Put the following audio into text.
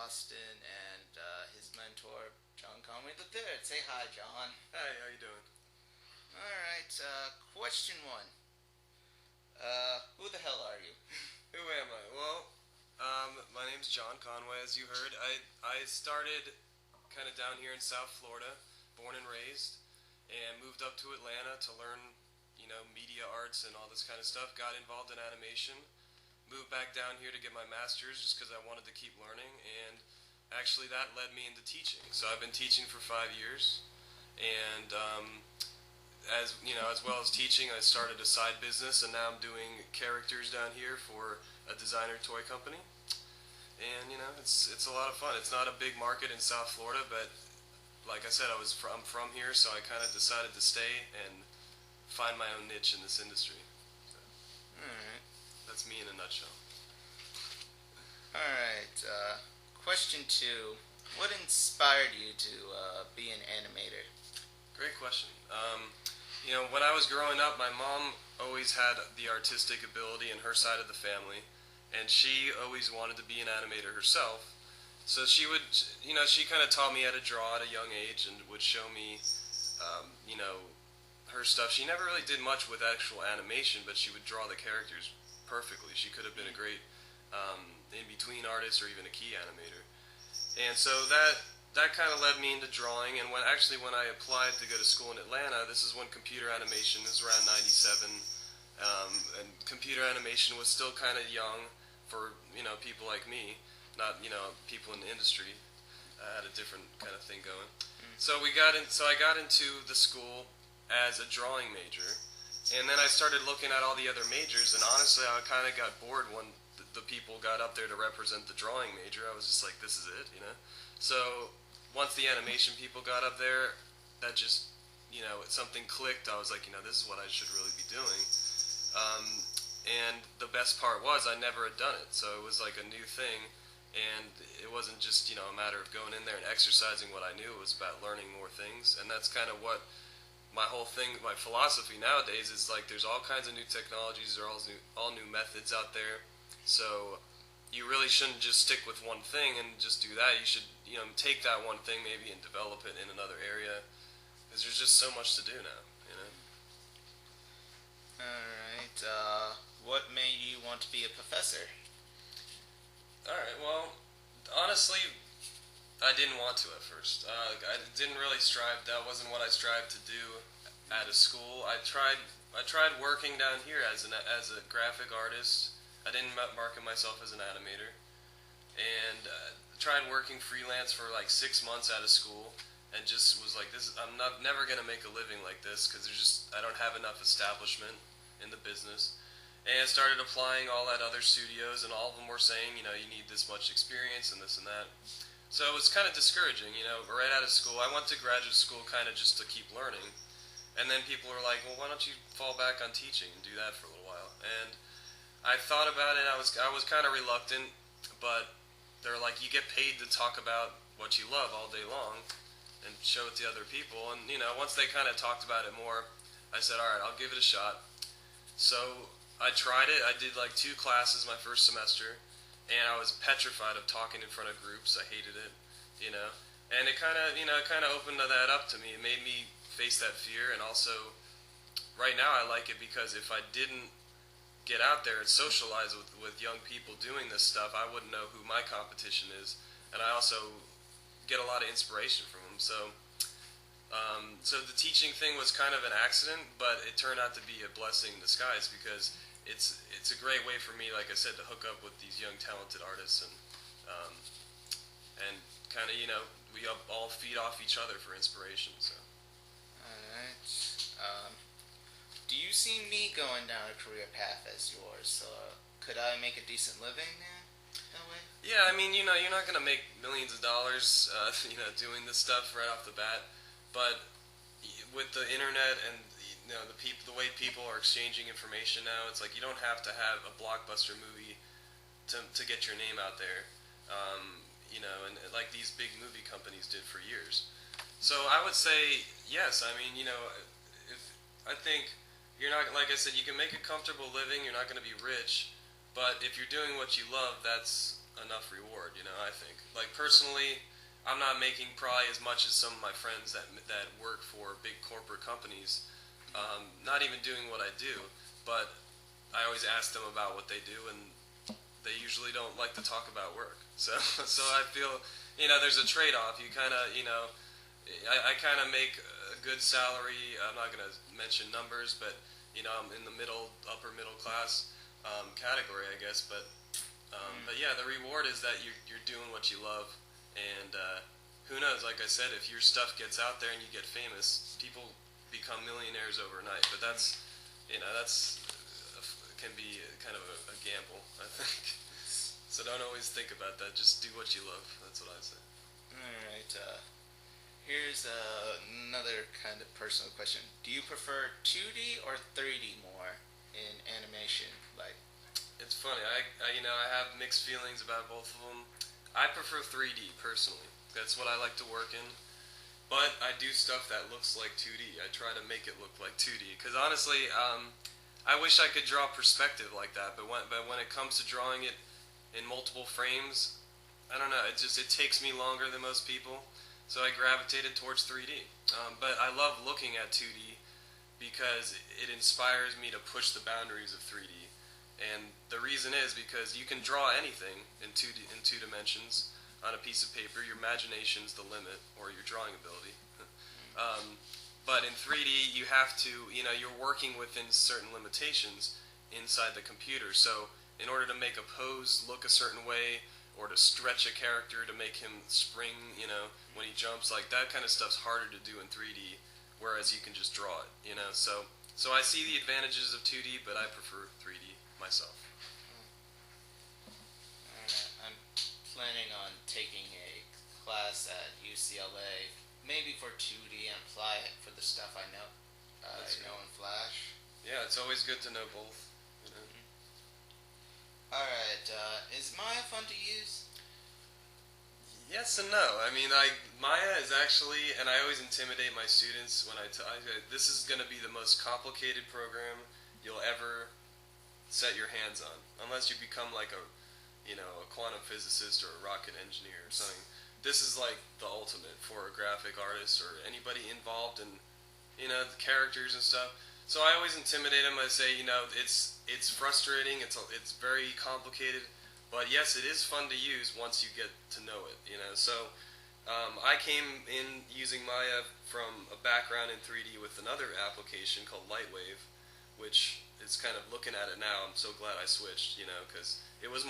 Austin and his mentor, John Conway III. Say hi, John. Hey, how you doing? All right. Question one. Who the hell are you? Who am I? Well, my name's John Conway, as you heard. I started kind of down here in South Florida, born and raised, and moved up to Atlanta to learn, media arts and all this kind of stuff. Got involved in animation. Moved back down here to get my master's just because I wanted to keep learning, and actually that led me into teaching. So I've been teaching for 5 years, and as well as teaching, I started a side business, and now I'm doing characters down here for a designer toy company. And it's a lot of fun. It's not a big market in South Florida, but like I said, I'm from here, so I kind of decided to stay and find my own niche in this industry. So Alright. that's me in a nutshell. Alright. Question two. What inspired you to be an animator? Great question. When I was growing up, my mom always had the artistic ability in her side of the family, and she always wanted to be an animator herself. So she kind of taught me how to draw at a young age and would show me, her stuff. She never really did much with actual animation, but she would draw the characters perfectly. She could have been a great in-between artist or even a key animator. And so that kind of led me into drawing, and when I applied to go to school in Atlanta, this is when computer animation is around 97, and computer animation was still kind of young for, people like me, not, people in the industry. Had a different kind of thing going. So I got into the school as a drawing major, and then I started looking at all the other majors, and honestly I kind of got bored when the people got up there to represent the drawing major. I was just like, this is it. So once the animation people got up there, that just, something clicked. I was like, this is what I should really be doing. And the best part was I never had done it, so it was like a new thing, and it wasn't just, a matter of going in there and exercising what I knew. It was about learning more things, and that's kind of what my whole thing, my philosophy nowadays is like, there's all kinds of new technologies, there are all new methods out there, so you really shouldn't just stick with one thing and just do that. You should, take that one thing maybe and develop it in another area, because there's just so much to do now. Alright. What made you want to be a professor? Alright, well, honestly, I didn't want to at first. I didn't really strive. That wasn't what I strived to do at a school. I tried working down here as a graphic artist. I didn't market myself as an animator, and tried working freelance for like 6 months out of school, and just was like, I'm never gonna make a living like this, because I don't have enough establishment in the business. And I started applying all at other studios, and all of them were saying, you need this much experience and this and that. So it was kind of discouraging, right out of school. I went to graduate school kind of just to keep learning. And then people were like, well, why don't you fall back on teaching and do that for a little while? And I thought about it. I was kind of reluctant, but they're like, you get paid to talk about what you love all day long and show it to other people. And, once they kind of talked about it more, I said, all right, I'll give it a shot. So I tried it. I did like 2 classes my first semester, and I was petrified of talking in front of groups. I hated it, and it kind of opened that up to me. It made me face that fear, and also, right now I like it because if I didn't get out there and socialize with young people doing this stuff, I wouldn't know who my competition is, and I also get a lot of inspiration from them. So the teaching thing was kind of an accident, but it turned out to be a blessing in disguise, because it's a great way for me, like I said, to hook up with these young talented artists, and kind of, we all feed off each other for inspiration. So. Alright. Do you see me going down a career path as yours? Could I make a decent living that way? Yeah, I mean, you're not gonna make millions of dollars, doing this stuff right off the bat, but with the internet and the way people are exchanging information now, it's like you don't have to have a blockbuster movie to get your name out there, and like these big movie companies did for years. So I would say yes. I mean, I think you're not, like I said, you can make a comfortable living. You're not going to be rich, but if you're doing what you love, that's enough reward. I think. Like personally, I'm not making probably as much as some of my friends that work for big corporate companies. Not even doing what I do, but I always ask them about what they do, and they usually don't like to talk about work. So so I feel there's a trade-off. You kind of I kind of make a good salary. I'm not going to mention numbers, but I'm in the upper middle class category, I guess. But yeah, the reward is that you're doing what you love, and who knows? Like I said, if your stuff gets out there and you get famous, people become millionaires overnight. But that's can be kind of a gamble, I think. So don't always think about that. Just do what you love. That's what I say. Alright, here's another kind of personal question. Do you prefer 2D or 3D more in animation? Like, It's funny. I have mixed feelings about both of them. I prefer 3D personally. That's what I like to work in. But I do stuff that looks like 2D. I try to make it look like 2D because honestly, I wish I could draw perspective like that. But when it comes to drawing it in multiple frames, I don't know. It takes me longer than most people, so I gravitated towards 3D. But I love looking at 2D because it inspires me to push the boundaries of 3D. And the reason is because you can draw anything in two dimensions on a piece of paper. Your imagination's the limit, or your drawing ability. But in 3D, you have to, you're working within certain limitations inside the computer. So in order to make a pose look a certain way, or to stretch a character to make him spring, when he jumps, like that kind of stuff's harder to do in 3D, whereas you can just draw it, So I see the advantages of 2D, but I prefer 3D myself. I'm planning on taking a class at UCLA, maybe for 2D and apply it for the stuff I know. In Flash. Yeah, it's always good to know both. Alright, is Maya fun to use? Yes and no. I mean, Maya is actually, and I always intimidate my students when this is going to be the most complicated program you'll ever set your hands on, unless you become like a quantum physicist or a rocket engineer or something. This is like the ultimate for a graphic artist or anybody involved in, the characters and stuff. So I always intimidate them. I say, it's frustrating. It's very complicated, but yes, it is fun to use once you get to know it. So I came in using Maya from a background in 3D with another application called Lightwave, which is kind of looking at it now. I'm so glad I switched, because it was